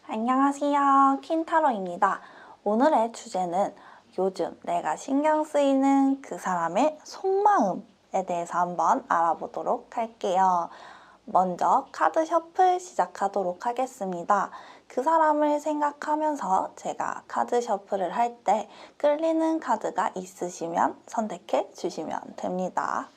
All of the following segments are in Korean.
안녕하세요. 킨타로입니다. 오늘의 주제는 요즘 내가 신경 쓰이는 그 사람의 속마음에 대해서 한번 알아보도록 할게요. 먼저 카드 셔플 시작하도록 하겠습니다. 그 사람을 생각하면서 제가 카드 셔플을 할 때 끌리는 카드가 있으시면 선택해 주시면 됩니다.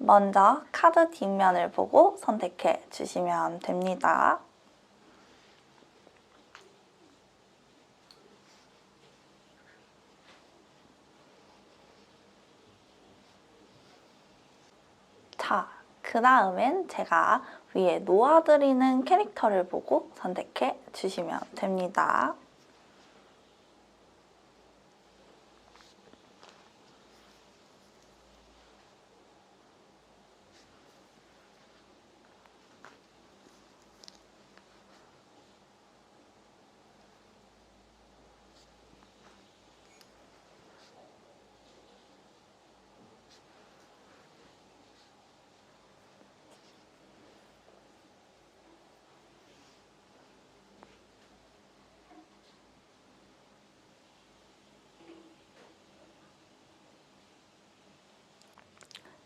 먼저 카드 뒷면을 보고 선택해 주시면 됩니다. 자, 그 다음엔 제가 위에 놓아드리는 캐릭터를 보고 선택해 주시면 됩니다.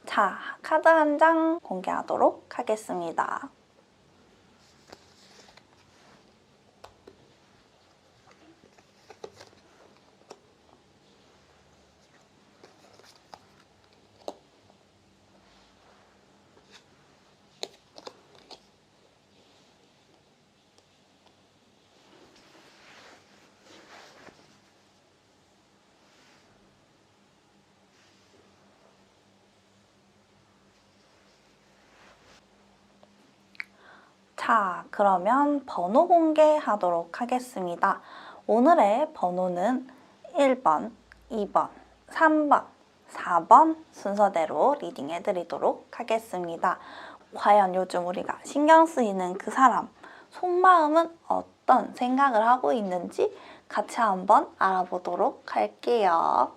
자, 카드 한 장 공개하도록 하겠습니다. 자, 그러면 번호 공개하도록 하겠습니다. 오늘의 번호는 1번, 2번, 3번, 4번 순서대로 리딩해드리도록 하겠습니다. 과연 요즘 우리가 신경 쓰이는 그 사람, 속마음은 어떤 생각을 하고 있는지 같이 한번 알아보도록 할게요.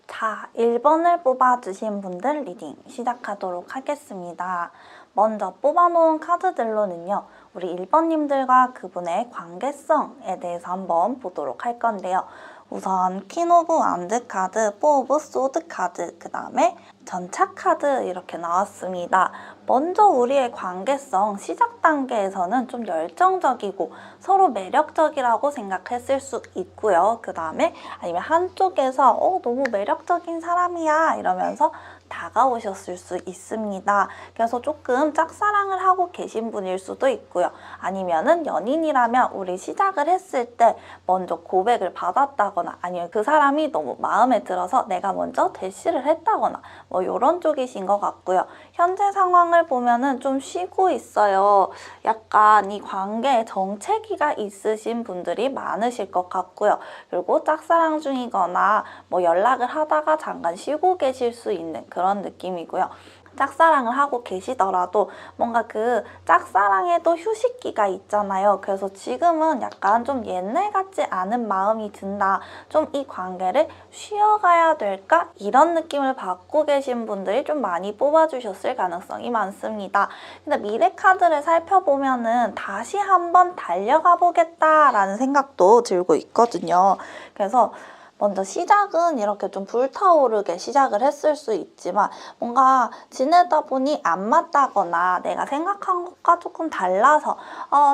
자, 1번을 뽑아주신 분들 리딩 시작하도록 하겠습니다. 먼저 뽑아놓은 카드들로는요, 우리 1번님들과 그분의 관계성에 대해서 한번 보도록 할 건데요. 우선 퀸 오브 완드 카드, 포 오브 소드 카드, 그 다음에 전차 카드 이렇게 나왔습니다. 먼저 우리의 관계성 시작 단계에서는 좀 열정적이고 서로 매력적이라고 생각했을 수 있고요. 그 다음에 아니면 한쪽에서 너무 매력적인 사람이야 이러면서 다가오셨을 수 있습니다. 그래서 조금 짝사랑을 하고 계신 분일 수도 있고요. 아니면은 연인이라면 우리 시작을 했을 때 먼저 고백을 받았다거나 아니면 그 사람이 너무 마음에 들어서 내가 먼저 대시를 했다거나 뭐 이런 쪽이신 것 같고요. 현재 상황을 보면은 좀 쉬고 있어요. 약간 이 관계에 정체기가 있으신 분들이 많으실 것 같고요. 그리고 짝사랑 중이거나 뭐 연락을 하다가 잠깐 쉬고 계실 수 있는 그런 느낌이고요. 짝사랑을 하고 계시더라도 뭔가 그 짝사랑에도 휴식기가 있잖아요. 그래서 지금은 약간 좀 옛날 같지 않은 마음이 든다. 좀 이 관계를 쉬어가야 될까? 이런 느낌을 받고 계신 분들이 좀 많이 뽑아주셨을 가능성이 많습니다. 근데 미래 카드를 살펴보면은 다시 한번 달려가 보겠다라는 생각도 들고 있거든요. 그래서 먼저 시작은 이렇게 좀 불타오르게 시작을 했을 수 있지만 뭔가 지내다 보니 안 맞다거나 내가 생각한 것과 조금 달라서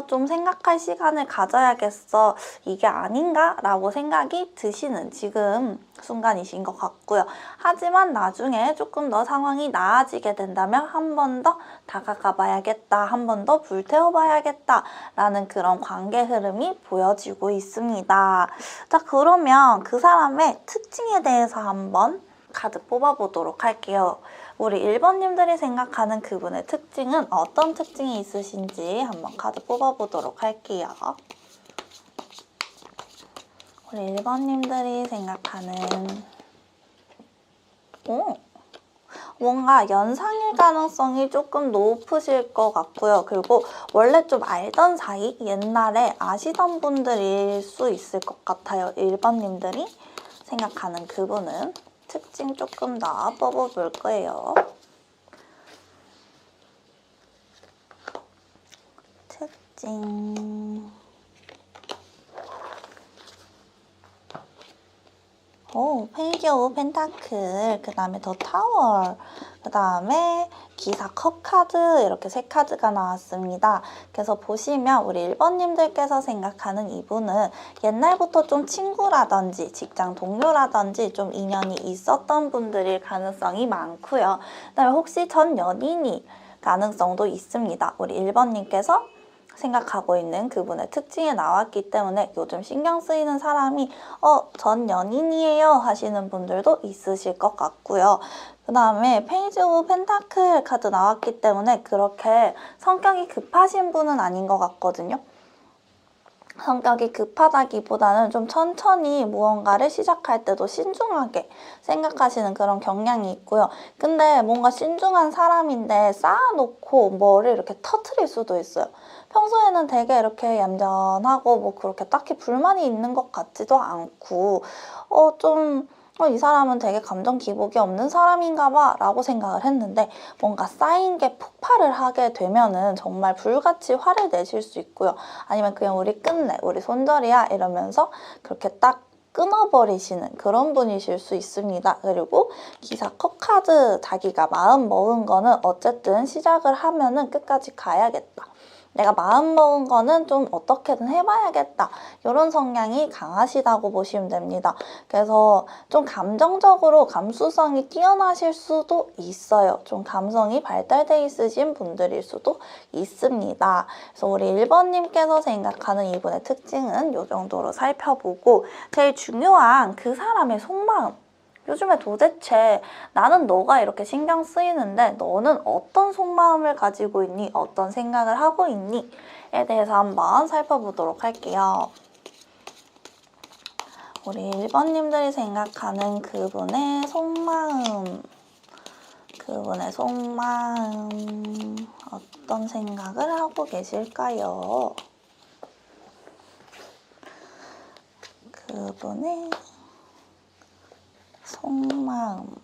좀 생각할 시간을 가져야겠어. 이게 아닌가? 라고 생각이 드시는 지금 순간이신 것 같고요. 하지만 나중에 조금 더 상황이 나아지게 된다면 한 번 더 다가가 봐야겠다. 한 번 더 불태워 봐야겠다. 라는 그런 관계 흐름이 보여지고 있습니다. 자, 그러면 그 사람의 특징에 대해서 한번 카드 뽑아보도록 할게요. 우리 1번님들이 생각하는 그분의 특징은 어떤 특징이 있으신지 한번 카드 뽑아보도록 할게요. 우리 1번님들이 생각하는 뭔가 연상일 가능성이 조금 높으실 것 같고요. 그리고 원래 좀 알던 사이, 옛날에 아시던 분들일 수 있을 것 같아요. 1번님들이 생각하는 그분은 특징 조금 더 뽑아볼 거예요. 특징... 페이지 오브 펜타클, 그 다음에 더 타워, 그 다음에 기사 컵 카드, 이렇게 세 카드가 나왔습니다. 그래서 보시면 우리 1번님들께서 생각하는 이분은 옛날부터 좀 친구라든지 직장 동료라든지 좀 인연이 있었던 분들일 가능성이 많고요. 그 다음에 혹시 전 연인이 가능성도 있습니다. 우리 1번님께서 생각하고 있는 그분의 특징이 나왔기 때문에 요즘 신경 쓰이는 사람이 전 연인이에요 하시는 분들도 있으실 것 같고요. 그 다음에 페이지 오브 펜타클 카드 나왔기 때문에 그렇게 성격이 급하신 분은 아닌 것 같거든요. 성격이 급하다기보다는 좀 천천히 무언가를 시작할 때도 신중하게 생각하시는 그런 경향이 있고요. 근데 뭔가 신중한 사람인데 쌓아놓고 뭐를 이렇게 터트릴 수도 있어요. 평소에는 되게 이렇게 얌전하고 뭐 그렇게 딱히 불만이 있는 것 같지도 않고 이 사람은 되게 감정 기복이 없는 사람인가 봐 라고 생각을 했는데 뭔가 쌓인 게 폭발을 하게 되면은 정말 불같이 화를 내실 수 있고요. 아니면 그냥 우리 끝내, 우리 손절이야 이러면서 그렇게 딱 끊어버리시는 그런 분이실 수 있습니다. 그리고 기사 컵 카드, 자기가 마음 먹은 거는 어쨌든 시작을 하면은 끝까지 가야겠다. 내가 마음먹은 거는 좀 어떻게든 해봐야겠다. 이런 성향이 강하시다고 보시면 됩니다. 그래서 좀 감정적으로 감수성이 뛰어나실 수도 있어요. 좀 감성이 발달돼 있으신 분들일 수도 있습니다. 그래서 우리 1번님께서 생각하는 이분의 특징은 이 정도로 살펴보고 제일 중요한 그 사람의 속마음. 요즘에 도대체 나는 너가 이렇게 신경 쓰이는데 너는 어떤 속마음을 가지고 있니? 어떤 생각을 하고 있니? 에 대해서 한번 살펴보도록 할게요. 우리 1번님들이 생각하는 그분의 속마음. 그분의 속마음 어떤 생각을 하고 계실까요? 그분의 속마음.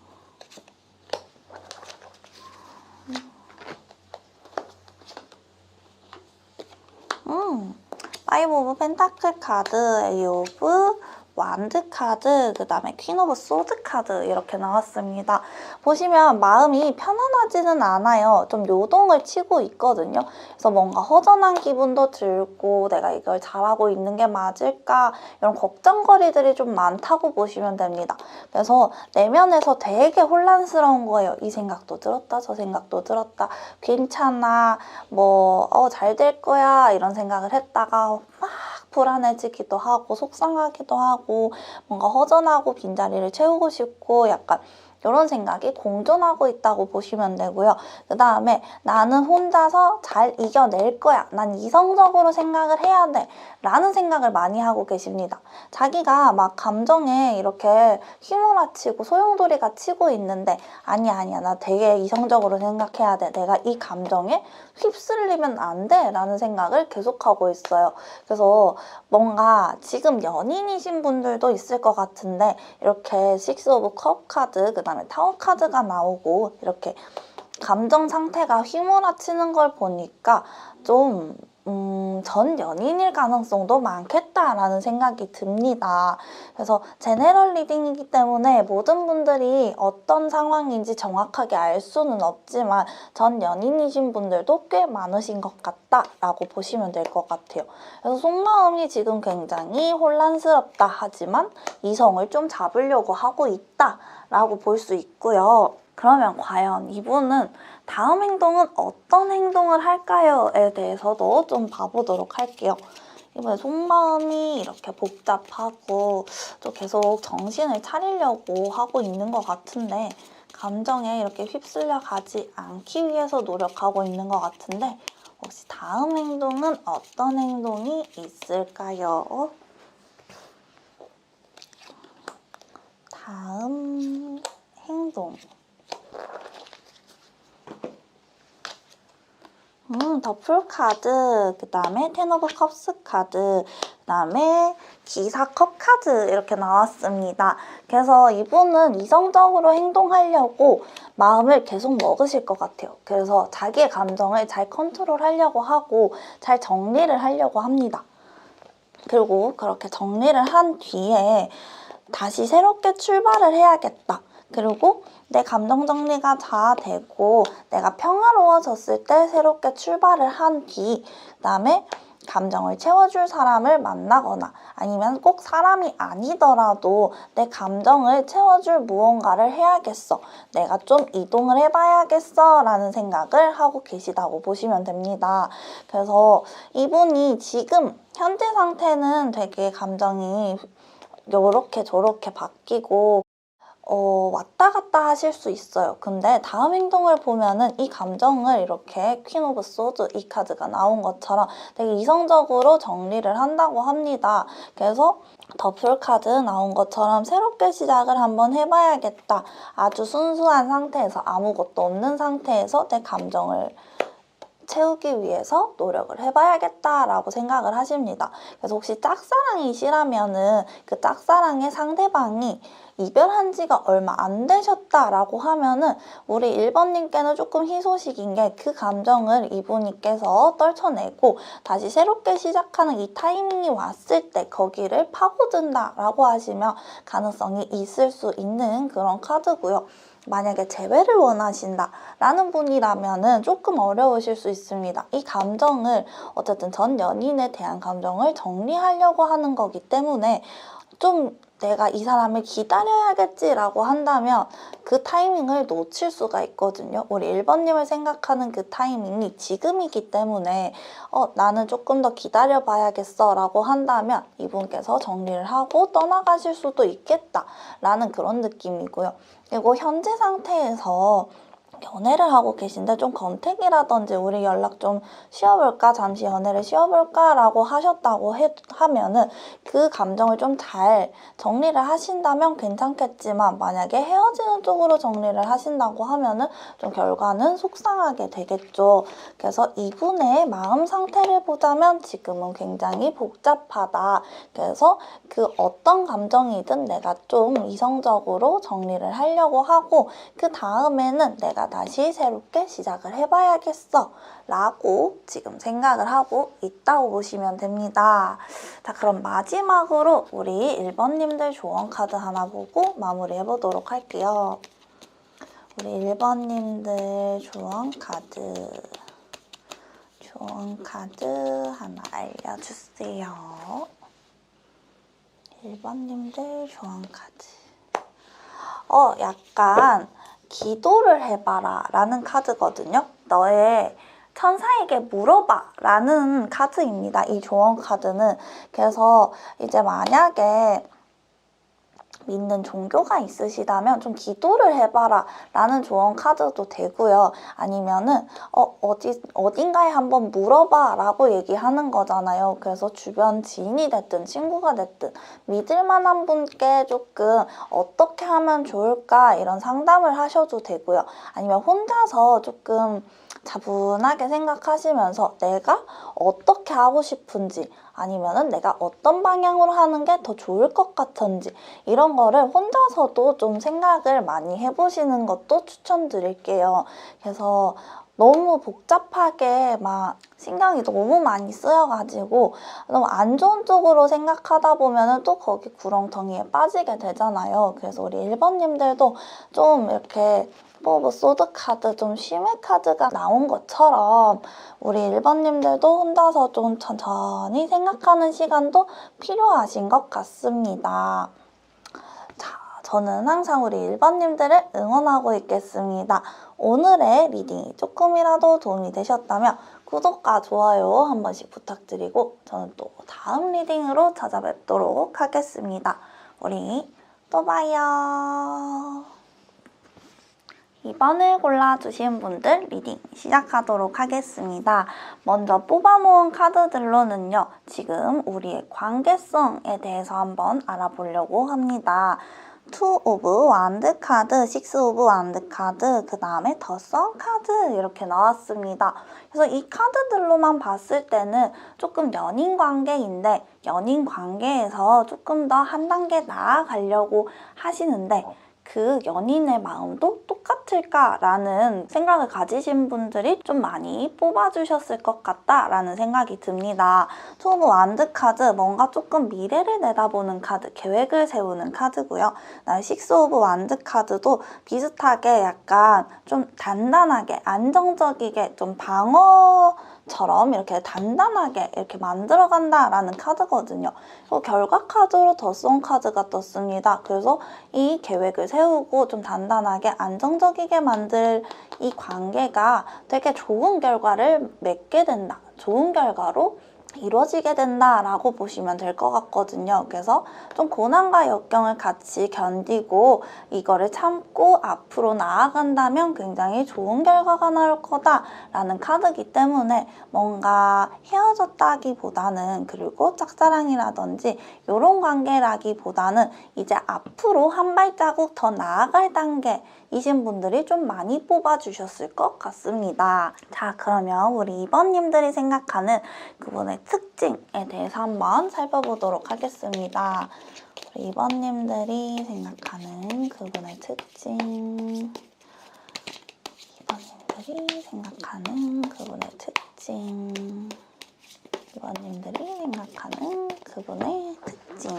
파이브 오브 펜타클 카드, 에이 오브 완드 카드, 그 다음에 퀸 오브 소드 카드 이렇게 나왔습니다. 보시면 마음이 편안하지는 않아요. 좀 요동을 치고 있거든요. 그래서 뭔가 허전한 기분도 들고 내가 이걸 잘하고 있는 게 맞을까 이런 걱정거리들이 좀 많다고 보시면 됩니다. 그래서 내면에서 되게 혼란스러운 거예요. 이 생각도 들었다, 저 생각도 들었다, 괜찮아, 잘 될 거야 이런 생각을 했다가 막 불안해지기도 하고 속상하기도 하고 뭔가 허전하고 빈자리를 채우고 싶고 약간 이런 생각이 공존하고 있다고 보시면 되고요. 그 다음에 나는 혼자서 잘 이겨낼 거야. 난 이성적으로 생각을 해야 돼. 라는 생각을 많이 하고 계십니다. 자기가 막 감정에 이렇게 휘몰아치고 소용돌이가 치고 있는데 아니야 나 되게 이성적으로 생각해야 돼. 내가 이 감정에 휩쓸리면 안 돼. 라는 생각을 계속하고 있어요. 그래서 뭔가 지금 연인이신 분들도 있을 것 같은데 이렇게 식스 오브 컵 카드, 그 다음에 타워 카드가 나오고 이렇게 감정 상태가 휘몰아치는 걸 보니까 좀 전 연인일 가능성도 많겠다라는 생각이 듭니다. 그래서 제네럴 리딩이기 때문에 모든 분들이 어떤 상황인지 정확하게 알 수는 없지만 전 연인이신 분들도 꽤 많으신 것 같다라고 보시면 될 것 같아요. 그래서 속마음이 지금 굉장히 혼란스럽다 하지만 이성을 좀 잡으려고 하고 있다라고 볼 수 있고요. 그러면 과연 이분은 다음 행동은 어떤 행동을 할까요?에 대해서도 좀 봐보도록 할게요. 이번에 속마음이 이렇게 복잡하고 또 계속 정신을 차리려고 하고 있는 것 같은데 감정에 이렇게 휩쓸려 가지 않기 위해서 노력하고 있는 것 같은데 혹시 다음 행동은 어떤 행동이 있을까요? 다음 행동. 더풀 카드, 그 다음에 텐 오브 컵스 카드, 그 다음에 기사 컵 카드 이렇게 나왔습니다. 그래서 이분은 이성적으로 행동하려고 마음을 계속 먹으실 것 같아요. 그래서 자기의 감정을 잘 컨트롤하려고 하고 잘 정리를 하려고 합니다. 그리고 그렇게 정리를 한 뒤에 다시 새롭게 출발을 해야겠다. 그리고 내 감정 정리가 다 되고 내가 평화로워졌을 때 새롭게 출발을 한 뒤 그다음에 감정을 채워줄 사람을 만나거나 아니면 꼭 사람이 아니더라도 내 감정을 채워줄 무언가를 해야겠어. 내가 좀 이동을 해봐야겠어 라는 생각을 하고 계시다고 보시면 됩니다. 그래서 이분이 지금 현재 상태는 되게 감정이 요렇게 저렇게 바뀌고 왔다 갔다 하실 수 있어요. 근데 다음 행동을 보면은 이 감정을 이렇게 퀸 오브 소드 이 카드가 나온 것처럼 되게 이성적으로 정리를 한다고 합니다. 그래서 더풀 카드 나온 것처럼 새롭게 시작을 한번 해봐야겠다. 아주 순수한 상태에서 아무것도 없는 상태에서 내 감정을 채우기 위해서 노력을 해봐야겠다라고 생각을 하십니다. 그래서 혹시 짝사랑이시라면은 그 짝사랑의 상대방이 이별한 지가 얼마 안 되셨다라고 하면은 우리 1번님께는 조금 희소식인 게 그 감정을 이분께서 떨쳐내고 다시 새롭게 시작하는 이 타이밍이 왔을 때 거기를 파고든다라고 하시면 가능성이 있을 수 있는 그런 카드고요. 만약에 재회를 원하신다 라는 분이라면 조금 어려우실 수 있습니다. 이 감정을 어쨌든 전 연인에 대한 감정을 정리하려고 하는 거기 때문에 좀 내가 이 사람을 기다려야겠지라고 한다면 그 타이밍을 놓칠 수가 있거든요. 우리 1번님을 생각하는 그 타이밍이 지금이기 때문에 나는 조금 더 기다려봐야겠어 라고 한다면 이분께서 정리를 하고 떠나가실 수도 있겠다 라는 그런 느낌이고요. 그리고 현재 상태에서 연애를 하고 계신데 좀 검색이라든지 우리 연락 좀 쉬어볼까? 잠시 연애를 쉬어볼까? 라고 하셨다고 하면은 그 감정을 좀 잘 정리를 하신다면 괜찮겠지만 만약에 헤어지는 쪽으로 정리를 하신다고 하면은 좀 결과는 속상하게 되겠죠. 그래서 이분의 마음 상태를 보자면 지금은 굉장히 복잡하다. 그래서 그 어떤 감정이든 내가 좀 이성적으로 정리를 하려고 하고 그 다음에는 내가 다시 새롭게 시작을 해봐야겠어 라고 지금 생각을 하고 있다고 보시면 됩니다. 자, 그럼 마지막으로 우리 1번님들 조언 카드 하나 보고 마무리해 보도록 할게요. 우리 1번님들 조언 카드 하나 알려주세요. 1번님들 조언 카드. 약간 기도를 해봐라 라는 카드거든요. 너의 천사에게 물어봐 라는 카드입니다. 이 조언 카드는. 그래서 이제 만약에 믿는 종교가 있으시다면 좀 기도를 해봐라 라는 조언 카드도 되고요. 아니면은 어딘가에 한번 물어봐 라고 얘기하는 거잖아요. 그래서 주변 지인이 됐든 친구가 됐든 믿을 만한 분께 조금 어떻게 하면 좋을까 이런 상담을 하셔도 되고요. 아니면 혼자서 조금 차분하게 생각하시면서 내가 어떻게 하고 싶은지 아니면은 내가 어떤 방향으로 하는 게 더 좋을 것 같은지 이런 거를 혼자서도 좀 생각을 많이 해보시는 것도 추천드릴게요. 그래서 너무 복잡하게 막 신경이 너무 많이 쓰여가지고 너무 안 좋은 쪽으로 생각하다 보면은 또 거기 구렁텅이에 빠지게 되잖아요. 그래서 우리 1번님들도 좀 이렇게 뭐 소드 카드, 좀 심해 카드가 나온 것처럼 우리 1번님들도 혼자서 좀 천천히 생각하는 시간도 필요하신 것 같습니다. 자, 저는 항상 우리 1번님들을 응원하고 있겠습니다. 오늘의 리딩이 조금이라도 도움이 되셨다면 구독과 좋아요 한 번씩 부탁드리고 저는 또 다음 리딩으로 찾아뵙도록 하겠습니다. 우리 또 봐요. 2번을 골라주신 분들 리딩 시작하도록 하겠습니다. 먼저 뽑아놓은 카드들로는요. 지금 우리의 관계성에 대해서 한번 알아보려고 합니다. 2 오브 완드 카드, 6 오브 완드 카드, 그 다음에 더 선 카드 이렇게 나왔습니다. 그래서 이 카드들로만 봤을 때는 조금 연인 관계인데 연인 관계에서 조금 더 한 단계 나아가려고 하시는데 그 연인의 마음도 똑같을까라는 생각을 가지신 분들이 좀 많이 뽑아주셨을 것 같다라는 생각이 듭니다. 투 오브 완드 카드, 뭔가 조금 미래를 내다보는 카드, 계획을 세우는 카드고요. 그다음에 6 오브 완드 카드도 비슷하게 약간 좀 단단하게, 안정적이게 좀 방어처럼 이렇게 단단하게 이렇게 만들어간다라는 카드거든요. 그리고 결과 카드로 더 선 카드가 떴습니다. 그래서 이 계획을 세우고 좀 단단하게 안정적이게 만들 이 관계가 되게 좋은 결과를 맺게 된다. 좋은 결과로 이루어지게 된다라고 보시면 될 것 같거든요. 그래서 좀 고난과 역경을 같이 견디고 이거를 참고 앞으로 나아간다면 굉장히 좋은 결과가 나올 거다라는 카드이기 때문에 뭔가 헤어졌다기보다는 그리고 짝사랑이라든지 이런 관계라기보다는 이제 앞으로 한 발자국 더 나아갈 단계이신 분들이 좀 많이 뽑아주셨을 것 같습니다. 자, 그러면 우리 2번님들이 생각하는 그분의 특징에 대해서 한번 살펴보도록 하겠습니다. 우리 2번님들이 생각하는 그분의 특징, 2번님들이 생각하는 그분의 특징, 2번님들이 생각하는 그분의 특징.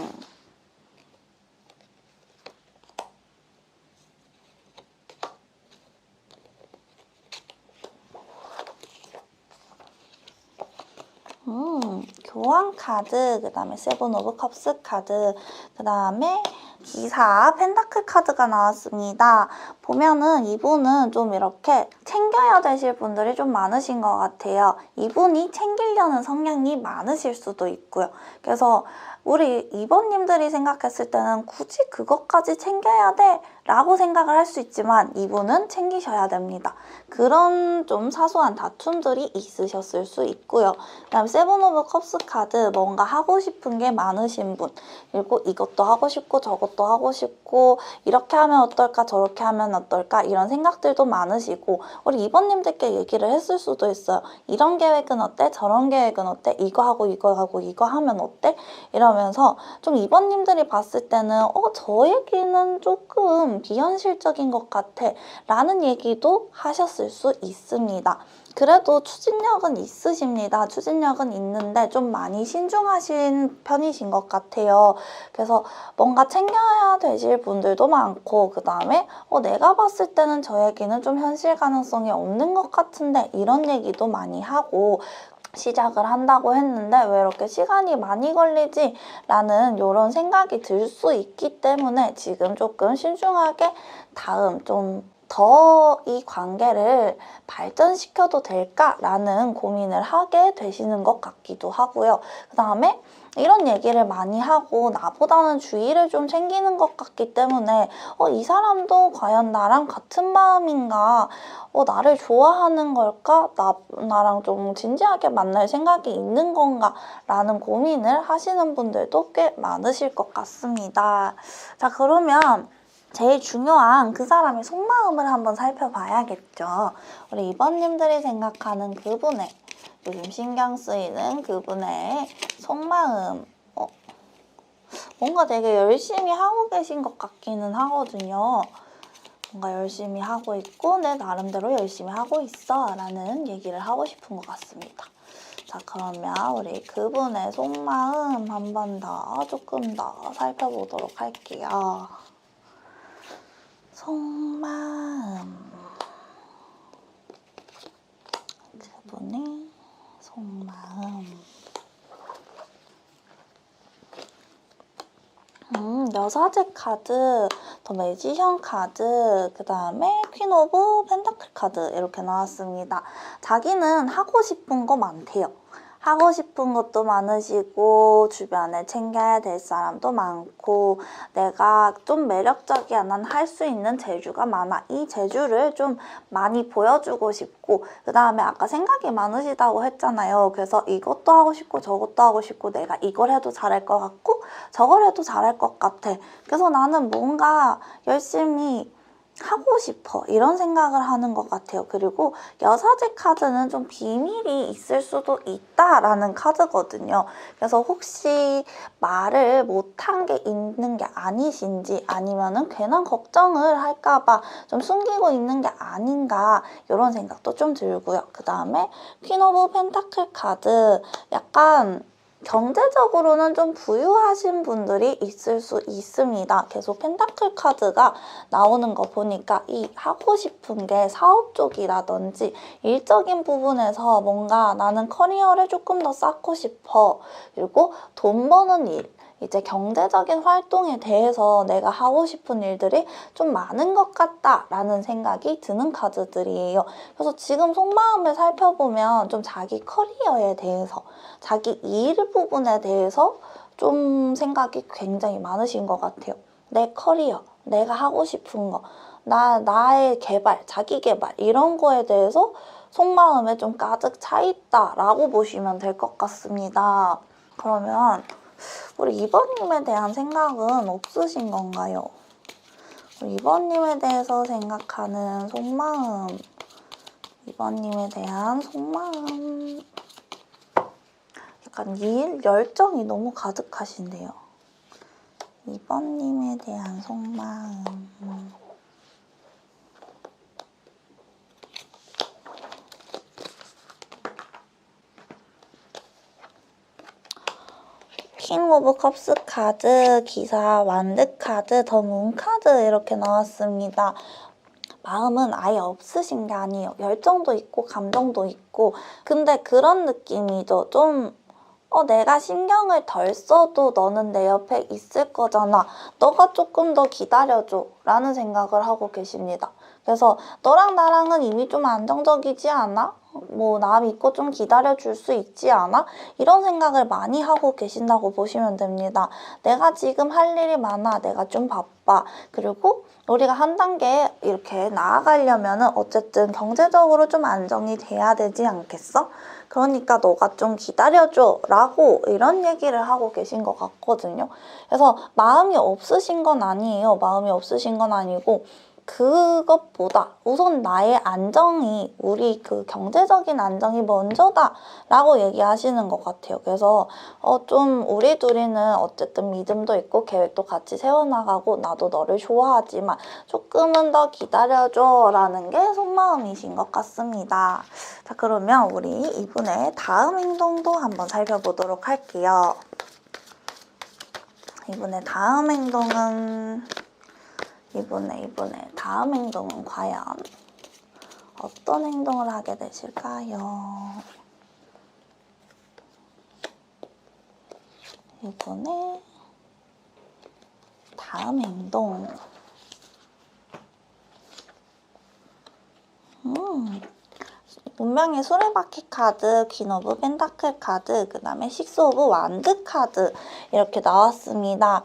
교환 카드, 그 다음에 세븐 오브 컵스 카드, 그 다음에 기사 펜타클 카드가 나왔습니다. 보면은 이분은 좀 이렇게 챙겨야 되실 분들이 좀 많으신 것 같아요. 이분이 챙기려는 성향이 많으실 수도 있고요. 그래서 우리 2번님들이 생각했을 때는 굳이 그것까지 챙겨야 돼? 라고 생각을 할 수 있지만 이분은 챙기셔야 됩니다. 그런 좀 사소한 다툼들이 있으셨을 수 있고요. 그다음 세븐 오브 컵스 카드, 뭔가 하고 싶은 게 많으신 분, 그리고 이것도 하고 싶고 저것도 하고 싶고 이렇게 하면 어떨까 저렇게 하면 어떨까 이런 생각들도 많으시고 우리 2번님들께 얘기를 했을 수도 있어요. 이런 계획은 어때? 저런 계획은 어때? 이거 하고 이거 하고 이거 하면 어때? 이러면서 좀 2번님들이 봤을 때는 저 얘기는 조금 비현실적인 것 같아 라는 얘기도 하셨을 수 있습니다. 그래도 추진력은 있으십니다. 추진력은 있는데 좀 많이 신중하신 편이신 것 같아요. 그래서 뭔가 챙겨야 되실 분들도 많고 그 다음에 내가 봤을 때는 저 얘기는 좀 현실 가능성이 없는 것 같은데 이런 얘기도 많이 하고 시작을 한다고 했는데 왜 이렇게 시간이 많이 걸리지? 라는 이런 생각이 들 수 있기 때문에 지금 조금 신중하게 다음 좀 더 이 관계를 발전시켜도 될까라는 고민을 하게 되시는 것 같기도 하고요. 그 다음에 이런 얘기를 많이 하고 나보다는 주의를 좀 챙기는 것 같기 때문에 이 사람도 과연 나랑 같은 마음인가? 나를 좋아하는 걸까? 나랑 좀 진지하게 만날 생각이 있는 건가? 라는 고민을 하시는 분들도 꽤 많으실 것 같습니다. 자, 그러면 제일 중요한 그 사람의 속마음을 한번 살펴봐야겠죠. 우리 이번님들이 생각하는 그분의, 요즘 신경 쓰이는 그분의 속마음. 뭔가 되게 열심히 하고 계신 것 같기는 하거든요. 뭔가 열심히 하고 있고 내 나름대로 열심히 하고 있어 라는 얘기를 하고 싶은 것 같습니다. 자, 그러면 우리 그분의 속마음 한 번 더 조금 더 살펴보도록 할게요. 속마음. 그분의 속마음. 여사제 카드, 더 매지션 카드, 그 다음에 퀸 오브 펜타클 카드 이렇게 나왔습니다. 자기는 하고 싶은 거 많대요. 하고 싶은 것도 많으시고 주변에 챙겨야 될 사람도 많고 내가 좀 매력적이야. 난 할 수 있는 재주가 많아. 이 재주를 좀 많이 보여주고 싶고 그 다음에 아까 생각이 많으시다고 했잖아요. 그래서 이것도 하고 싶고 저것도 하고 싶고 내가 이걸 해도 잘할 것 같고 저걸 해도 잘할 것 같아. 그래서 나는 뭔가 열심히 하고 싶어 이런 생각을 하는 것 같아요. 그리고 여사제 카드는 좀 비밀이 있을 수도 있다라는 카드거든요. 그래서 혹시 말을 못한 게 있는 게 아니신지 아니면은 괜한 걱정을 할까봐 좀 숨기고 있는 게 아닌가 이런 생각도 좀 들고요. 그 다음에 퀸 오브 펜타클 카드 약간 경제적으로는 좀 부유하신 분들이 있을 수 있습니다. 계속 펜타클 카드가 나오는 거 보니까 이 하고 싶은 게 사업 쪽이라든지 일적인 부분에서 뭔가 나는 커리어를 조금 더 쌓고 싶어. 그리고 돈 버는 일. 이제 경제적인 활동에 대해서 내가 하고 싶은 일들이 좀 많은 것 같다라는 생각이 드는 카드들이에요. 그래서 지금 속마음을 살펴보면 좀 자기 커리어에 대해서, 자기 일 부분에 대해서 좀 생각이 굉장히 많으신 것 같아요. 내 커리어, 내가 하고 싶은 거, 나의 개발, 자기 개발 이런 거에 대해서 속마음에 좀 가득 차 있다라고 보시면 될 것 같습니다. 그러면 우리 이번님에 대한 생각은 없으신 건가요? 우리 이번님에 대해서 생각하는 속마음, 이번님에 대한 속마음. 약간 일 열정이 너무 가득하신데요. 이번님에 대한 속마음. 킹 오브 컵스 카드, 기사 완드 카드, 더 문 카드 이렇게 나왔습니다. 마음은 아예 없으신 게 아니에요. 열정도 있고 감정도 있고 근데 그런 느낌이죠. 좀 내가 신경을 덜 써도 너는 내 옆에 있을 거잖아. 너가 조금 더 기다려줘 라는 생각을 하고 계십니다. 그래서 너랑 나랑은 이미 좀 안정적이지 않아? 뭐 나 믿고 좀 기다려줄 수 있지 않아? 이런 생각을 많이 하고 계신다고 보시면 됩니다. 내가 지금 할 일이 많아. 내가 좀 바빠. 그리고 우리가 한 단계 이렇게 나아가려면 어쨌든 경제적으로 좀 안정이 돼야 되지 않겠어? 그러니까 너가 좀 기다려줘 라고 이런 얘기를 하고 계신 것 같거든요. 그래서 마음이 없으신 건 아니에요. 마음이 없으신 건 아니고 그것보다 우선 나의 안정이 우리 그 경제적인 안정이 먼저다 라고 얘기하시는 것 같아요. 그래서 좀 우리 둘이는 어쨌든 믿음도 있고 계획도 같이 세워나가고 나도 너를 좋아하지만 조금은 더 기다려줘 라는 게 속마음이신 것 같습니다. 자, 그러면 우리 이분의 다음 행동도 한번 살펴보도록 할게요. 이분의 다음 행동은 이분의 다음 행동은 과연 어떤 행동을 하게 되실까요? 이분의 다음 행동. 운명의 수레바퀴 카드, 퀸 오브 펜타클 카드, 그 다음에 식스 오브 완드 카드 이렇게 나왔습니다.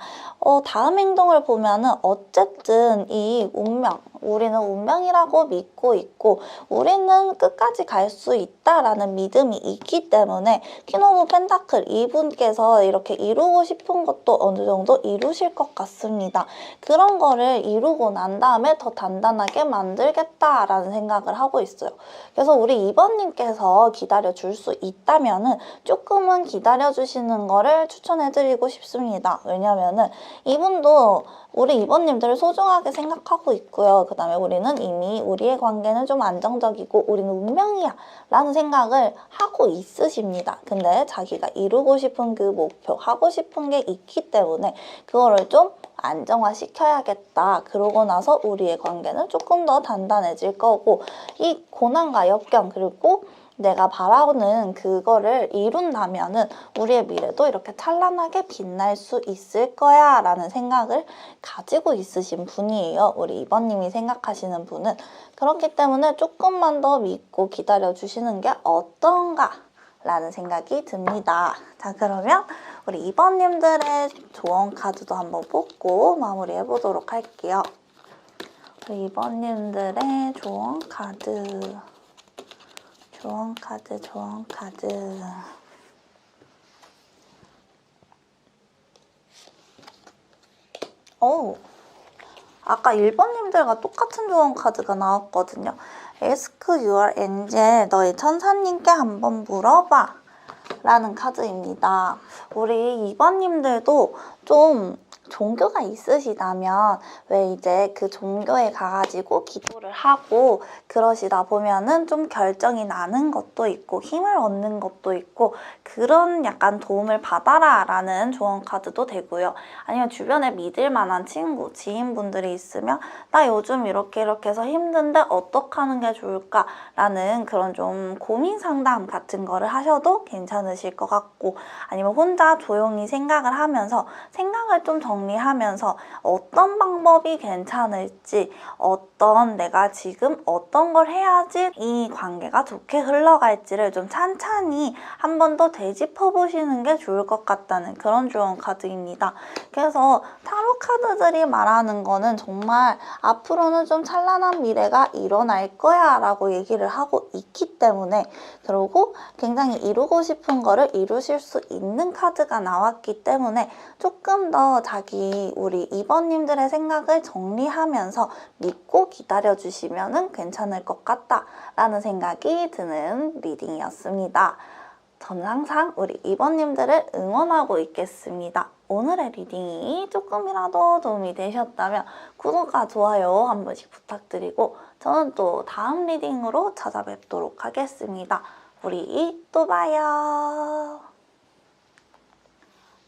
다음 행동을 보면은 어쨌든 이 운명, 우리는 운명이라고 믿고 있고 우리는 끝까지 갈 수 있다라는 믿음이 있기 때문에 퀸 오브 펜타클 이분께서 이렇게 이루고 싶은 것도 어느 정도 이루실 것 같습니다. 그런 거를 이루고 난 다음에 더 단단하게 만들겠다라는 생각을 하고 있어요. 그래서 우리 2번님께서 기다려줄 수 있다면은 조금은 기다려주시는 거를 추천해드리고 싶습니다. 왜냐면은 이분도 우리 2번님들을 소중하게 생각하고 있고요. 그 다음에 우리는 이미 우리의 관계는 좀 안정적이고 우리는 운명이야 라는 생각을 하고 있으십니다. 근데 자기가 이루고 싶은 그 목표, 하고 싶은 게 있기 때문에 그거를 좀 안정화시켜야겠다. 그러고 나서 우리의 관계는 조금 더 단단해질 거고 이 고난과 역경 그리고 내가 바라는 그거를 이룬다면은 우리의 미래도 이렇게 찬란하게 빛날 수 있을 거야 라는 생각을 가지고 있으신 분이에요. 우리 2번님이 생각하시는 분은. 그렇기 때문에 조금만 더 믿고 기다려주시는 게 어떤가 라는 생각이 듭니다. 자, 그러면 우리 2번님들의 조언 카드도 한번 뽑고 마무리해 보도록 할게요. 우리 2번님들의 조언 카드. 조언 카드, 조언 카드. 오, 아까 1번님들과 똑같은 조언 카드가 나왔거든요. Ask your angel, 너의 천사님께 한번 물어봐 라는 카드입니다. 우리 2번님들도 좀 종교가 있으시다면 왜 이제 그 종교에 가가지고 기도를 하고 그러시다 보면은 좀 결정이 나는 것도 있고 힘을 얻는 것도 있고 그런 약간 도움을 받아라 라는 조언 카드도 되고요. 아니면 주변에 믿을 만한 친구, 지인분들이 있으면 나 요즘 이렇게 해서 힘든데 어떻게 하는 게 좋을까 라는 그런 좀 고민 상담 같은 거를 하셔도 괜찮으실 것 같고 아니면 혼자 조용히 생각을 하면서 생각을 좀 정리하면서 어떤 방법이 괜찮을지 내가 지금 어떤 걸 해야지 이 관계가 좋게 흘러갈지를 좀 찬찬히 한 번 더 되짚어 보시는 게 좋을 것 같다는 그런 조언 카드입니다. 그래서 타로 카드들이 말하는 거는 정말 앞으로는 좀 찬란한 미래가 일어날 거야 라고 얘기를 하고 있기 때문에 그리고 굉장히 이루고 싶은 거를 이루실 수 있는 카드가 나왔기 때문에 조금 더 우리 2번님들의 생각을 정리하면서 믿고 기다려주시면 괜찮을 것 같다라는 생각이 드는 리딩이었습니다. 저는 항상 우리 2번님들을 응원하고 있겠습니다. 오늘의 리딩이 조금이라도 도움이 되셨다면 구독과 좋아요 한 번씩 부탁드리고 저는 또 다음 리딩으로 찾아뵙도록 하겠습니다. 우리 또 봐요.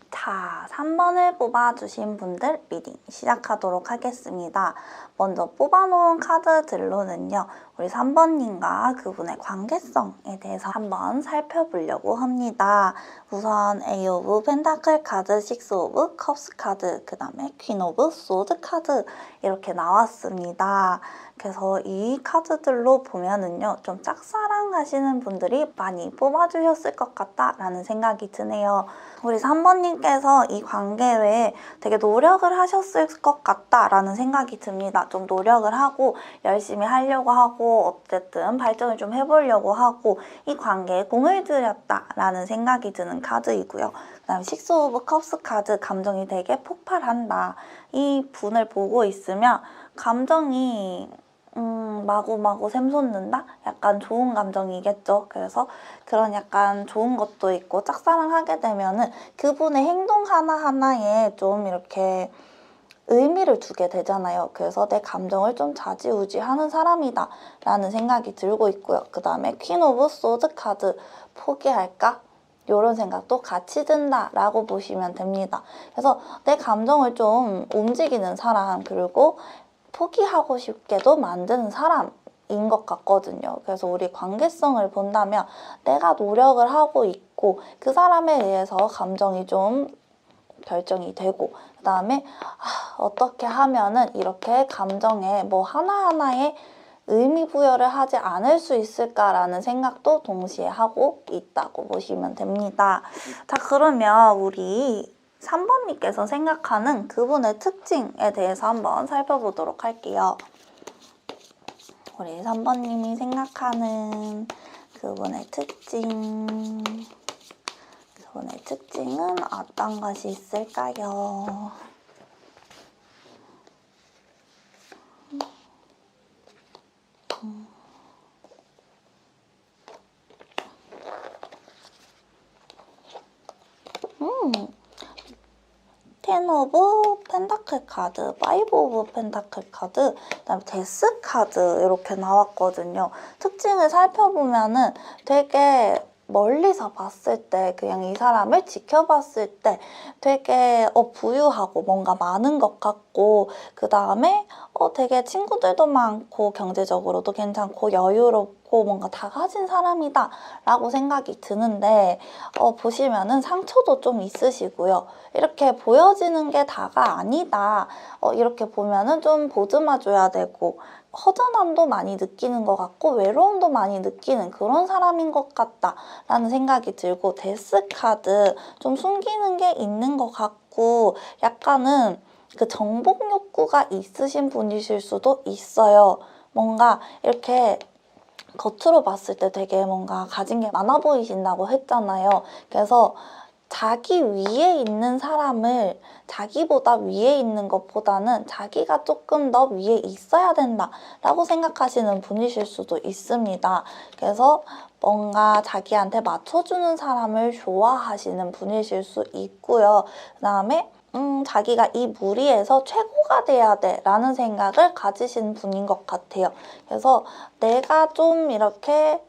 자, 3번을 뽑아주신 분들 리딩 시작하도록 하겠습니다. 먼저 뽑아놓은 카드들로는요. 우리 3번님과 그분의 관계성에 대해서 한번 살펴보려고 합니다. 우선 A 오브 펜타클 카드, 6 오브 컵스 카드, 그 다음에 퀸 오브 소드 카드 이렇게 나왔습니다. 그래서 이 카드들로 보면은요. 좀 짝사랑 하시는 분들이 많이 뽑아주셨을 것 같다라는 생각이 드네요. 우리 3번님께서 이 관계에 되게 노력을 하셨을 것 같다라는 생각이 듭니다. 좀 노력을 하고 열심히 하려고 하고 어쨌든 발전을 좀 해보려고 하고 이 관계에 공을 들였다라는 생각이 드는 카드이고요. 그 다음에 6 오브 컵스 카드, 감정이 되게 폭발한다. 이 분을 보고 있으면 감정이 마구마구 샘솟는다? 약간 좋은 감정이겠죠. 그래서 그런 약간 좋은 것도 있고 짝사랑하게 되면은 그분의 행동 하나하나에 좀 이렇게 의미를 두게 되잖아요. 그래서 내 감정을 좀 좌지우지하는 사람이다 라는 생각이 들고 있고요. 그 다음에 퀸 오브 소드 카드, 포기할까? 이런 생각도 같이 든다라고 보시면 됩니다. 그래서 내 감정을 좀 움직이는 사람, 그리고 포기하고 싶게도 만드는 사람인 것 같거든요. 그래서 우리 관계성을 본다면 내가 노력을 하고 있고 그 사람에 의해서 감정이 좀 결정이 되고 그 다음에 어떻게 하면은 이렇게 감정에 뭐 하나하나에 의미 부여를 하지 않을 수 있을까라는 생각도 동시에 하고 있다고 보시면 됩니다. 자, 그러면 우리 3번님께서 생각하는 그분의 특징에 대해서 한번 살펴보도록 할게요. 우리 3번님이 생각하는 그분의 특징은 어떤 것이 있을까요? 텐 오브 펜타클 카드, 파이브 오브 펜타클 카드, 그다음에 데스 카드 이렇게 나왔거든요. 특징을 살펴보면은 되게 멀리서 봤을 때 그냥 이 사람을 지켜봤을 때 되게 부유하고 뭔가 많은 것 같고, 그 다음에 되게 친구들도 많고 경제적으로도 괜찮고 여유롭고 뭔가 다 가진 사람이다 라고 생각이 드는데, 보시면은 상처도 좀 있으시고요. 이렇게 보여지는 게 다가 아니다. 이렇게 보면은 좀 보듬어줘야 되고 허전함도 많이 느끼는 것 같고 외로움도 많이 느끼는 그런 사람인 것 같다라는 생각이 들고, 데스 카드 좀 숨기는 게 있는 것 같고 약간은 그 정복 욕구가 있으신 분이실 수도 있어요. 뭔가 이렇게 겉으로 봤을 때 되게 뭔가 가진 게 많아 보이신다고 했잖아요. 그래서 자기 위에 있는 사람을 자기보다 위에 있는 것보다는 자기가 조금 더 위에 있어야 된다라고 생각하시는 분이실 수도 있습니다. 그래서 뭔가 자기한테 맞춰주는 사람을 좋아하시는 분이실 수 있고요. 그 다음에 자기가 이 무리에서 최고가 돼야 돼 라는 생각을 가지신 분인 것 같아요. 그래서 내가 좀 이렇게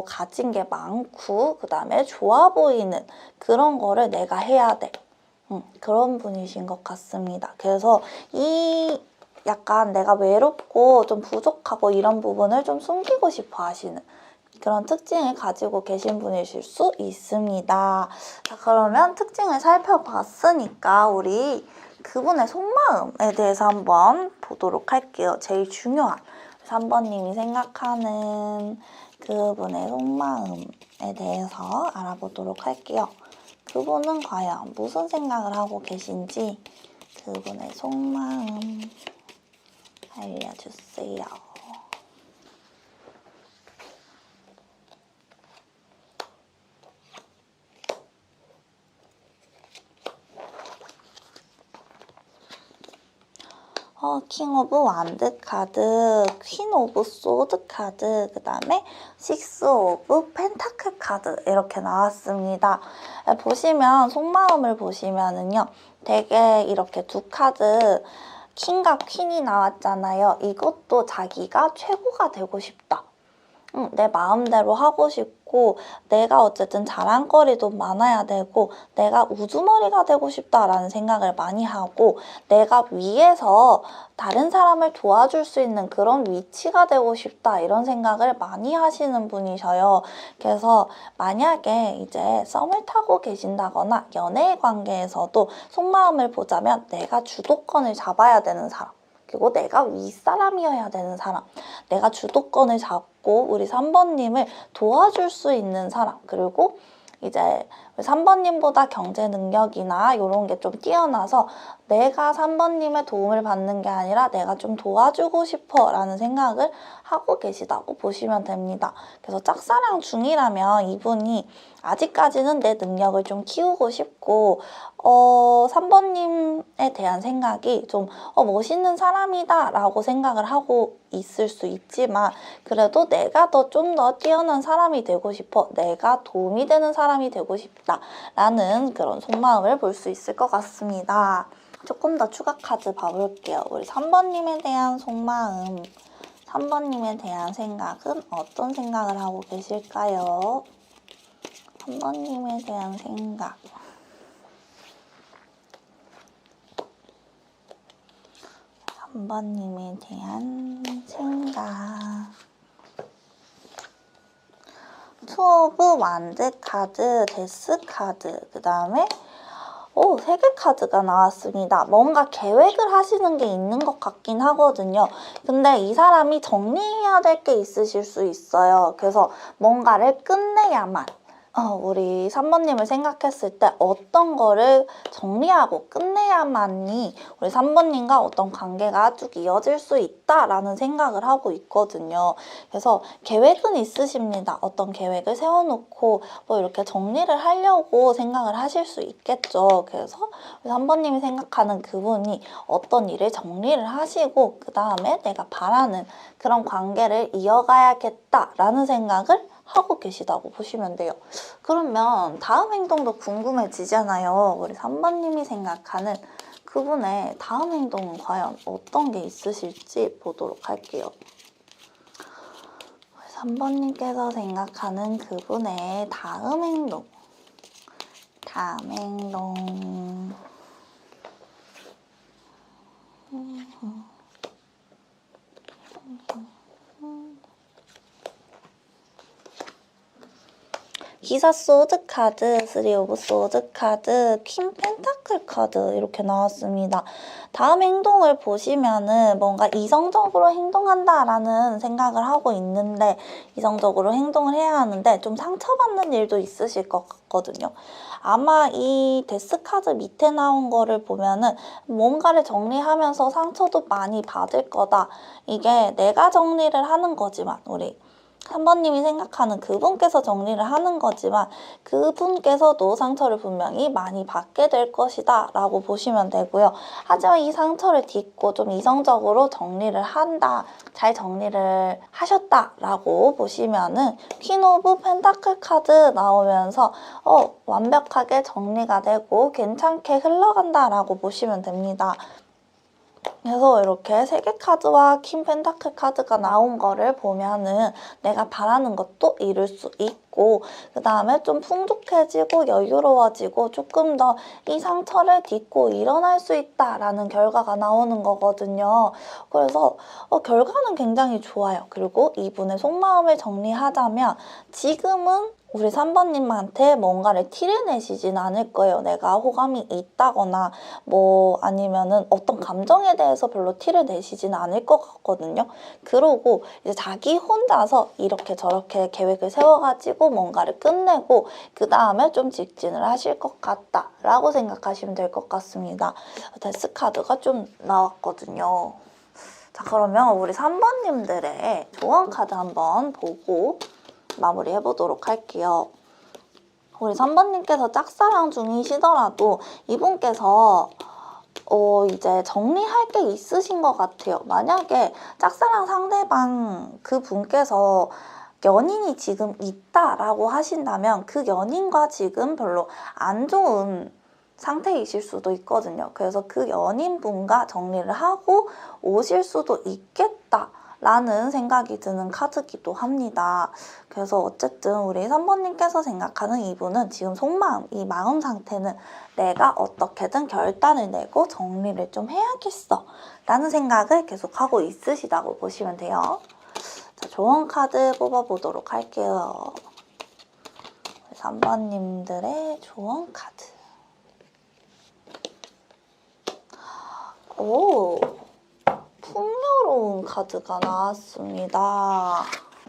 가진 게 많고 그 다음에 좋아 보이는 그런 거를 내가 해야 돼. 그런 분이신 것 같습니다. 그래서 이 약간 내가 외롭고 좀 부족하고 이런 부분을 좀 숨기고 싶어 하시는 그런 특징을 가지고 계신 분이실 수 있습니다. 자, 그러면 특징을 살펴봤으니까 우리 그분의 속마음에 대해서 한번 보도록 할게요. 제일 중요한 3번님이 생각하는 그분의 속마음에 대해서 알아보도록 할게요. 그분은 과연 무슨 생각을 하고 계신지 그분의 속마음 알려주세요. 킹 오브 완드 카드, 퀸 오브 소드 카드, 그 다음에 식스 오브 펜타클 카드 이렇게 나왔습니다. 보시면 속마음을 보시면은요, 되게 이렇게 두 카드 킹과 퀸이 나왔잖아요. 이것도 자기가 최고가 되고 싶다. 내 마음대로 하고 싶고 내가 어쨌든 자랑거리도 많아야 되고 내가 우두머리가 되고 싶다라는 생각을 많이 하고 내가 위에서 다른 사람을 도와줄 수 있는 그런 위치가 되고 싶다 이런 생각을 많이 하시는 분이셔요. 그래서 만약에 이제 썸을 타고 계신다거나 연애 관계에서도 속마음을 보자면 내가 주도권을 잡아야 되는 사람, 그리고 내가 윗사람이어야 되는 사람, 내가 주도권을 잡고 우리 3번님을 도와줄 수 있는 사람, 그리고 이제 3번님보다 경제 능력이나 이런 게 좀 뛰어나서 내가 3번님의 도움을 받는 게 아니라 내가 좀 도와주고 싶어 라는 생각을 하고 계시다고 보시면 됩니다. 그래서 짝사랑 중이라면 이분이 아직까지는 내 능력을 좀 키우고 싶고 3번님에 대한 생각이 좀 멋있는 사람이다 라고 생각을 하고 있을 수 있지만 그래도 내가 좀 더 뛰어난 사람이 되고 싶어, 내가 도움이 되는 사람이 되고 싶다 라는 그런 속마음을 볼 수 있을 것 같습니다. 조금 더 추가 카드 봐볼게요. 우리 3번님에 대한 속마음, 3번님에 대한 생각은 어떤 생각을 하고 계실까요? 3번님에 대한 생각. 3번님에 대한 생각. 투 오브 완드 카드, 데스 카드, 그 다음에 세 개 카드가 나왔습니다. 뭔가 계획을 하시는 게 있는 것 같긴 하거든요. 근데 이 사람이 정리해야 될 게 있으실 수 있어요. 그래서 뭔가를 끝내야만. 우리 3번님을 생각했을 때 어떤 거를 정리하고 끝내야만이 우리 3번님과 어떤 관계가 쭉 이어질 수 있다라는 생각을 하고 있거든요. 그래서 계획은 있으십니다. 어떤 계획을 세워놓고 뭐 이렇게 정리를 하려고 생각을 하실 수 있겠죠. 그래서 우리 3번님이 생각하는 그분이 어떤 일을 정리를 하시고 그 다음에 내가 바라는 그런 관계를 이어가야겠다라는 생각을 하고 계시다고 보시면 돼요. 그러면 다음 행동도 궁금해지잖아요. 우리 3번님이 생각하는 그분의 다음 행동은 과연 어떤 게 있으실지 보도록 할게요. 3번님께서 생각하는 그분의 다음 행동. 기사 소드 카드, 3 오브 소드 카드, 퀸 펜타클 카드 이렇게 나왔습니다. 다음 행동을 보시면은 뭔가 이성적으로 행동한다라는 생각을 하고 있는데 이성적으로 행동을 해야 하는데 좀 상처받는 일도 있으실 것 같거든요. 아마 이 데스 카드 밑에 나온 거를 보면은 뭔가를 정리하면서 상처도 많이 받을 거다. 이게 내가 정리를 하는 거지만 우리 3번님이 생각하는 그분께서 정리를 하는 거지만 그분께서도 상처를 분명히 많이 받게 될 것이다 라고 보시면 되고요. 하지만 이 상처를 딛고 좀 이성적으로 정리를 한다, 잘 정리를 하셨다 라고 보시면은 퀸 오브 펜타클 카드 나오면서 완벽하게 정리가 되고 괜찮게 흘러간다 라고 보시면 됩니다. 그래서 이렇게 3개 카드와 퀸 펜타클 카드가 나온 거를 보면은 내가 바라는 것도 이룰 수 있고 그 다음에 좀 풍족해지고 여유로워지고 조금 더 이 상처를 딛고 일어날 수 있다라는 결과가 나오는 거거든요. 그래서 결과는 굉장히 좋아요. 그리고 이분의 속마음을 정리하자면 지금은 우리 3번님한테 뭔가를 티를 내시진 않을 거예요. 내가 호감이 있다거나 뭐 아니면은 어떤 감정에 대해서 별로 티를 내시진 않을 것 같거든요. 그러고 이제 자기 혼자서 이렇게 저렇게 계획을 세워가지고 뭔가를 끝내고 그 다음에 좀 직진을 하실 것 같다라고 생각하시면 될 것 같습니다. 데스 카드가 좀 나왔거든요. 자, 그러면 우리 3번님들의 조언 카드 한번 보고 마무리 해보도록 할게요. 우리 3번님께서 짝사랑 중이시더라도 이분께서 이제 정리할 게 있으신 것 같아요. 만약에 짝사랑 상대방 그분께서 연인이 지금 있다라고 하신다면 그 연인과 지금 별로 안 좋은 상태이실 수도 있거든요. 그래서 그 연인분과 정리를 하고 오실 수도 있겠다. 라는 생각이 드는 카드기도 합니다. 그래서 어쨌든 우리 3번님께서 생각하는 이분은 지금 속마음, 이 마음 상태는 내가 어떻게든 결단을 내고 정리를 좀 해야겠어 라는 생각을 계속 하고 있으시다고 보시면 돼요. 자, 조언 카드 뽑아보도록 할게요. 3번님들의 조언 카드. 오! 풍요로운 카드가 나왔습니다.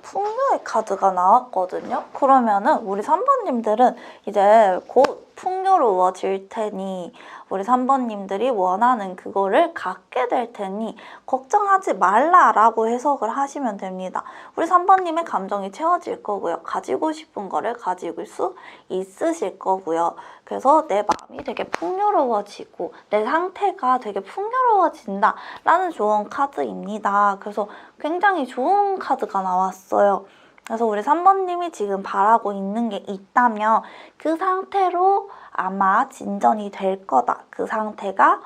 풍요의 카드가 나왔거든요. 그러면은 우리 3번님들은 이제 곧 풍요로워질 테니 우리 3번님들이 원하는 그거를 갖게 될 테니 걱정하지 말라라고 해석을 하시면 됩니다. 우리 3번님의 감정이 채워질 거고요. 가지고 싶은 거를 가지고 수 있으실 거고요. 그래서 내 마음이 되게 풍요로워지고 내 상태가 되게 풍요로워진다 라는 조언 카드입니다. 그래서 굉장히 좋은 카드가 나왔어요. 그래서 우리 3번님이 지금 바라고 있는 게 있다면 그 상태로 아마 진전이 될 거다. 그 상태가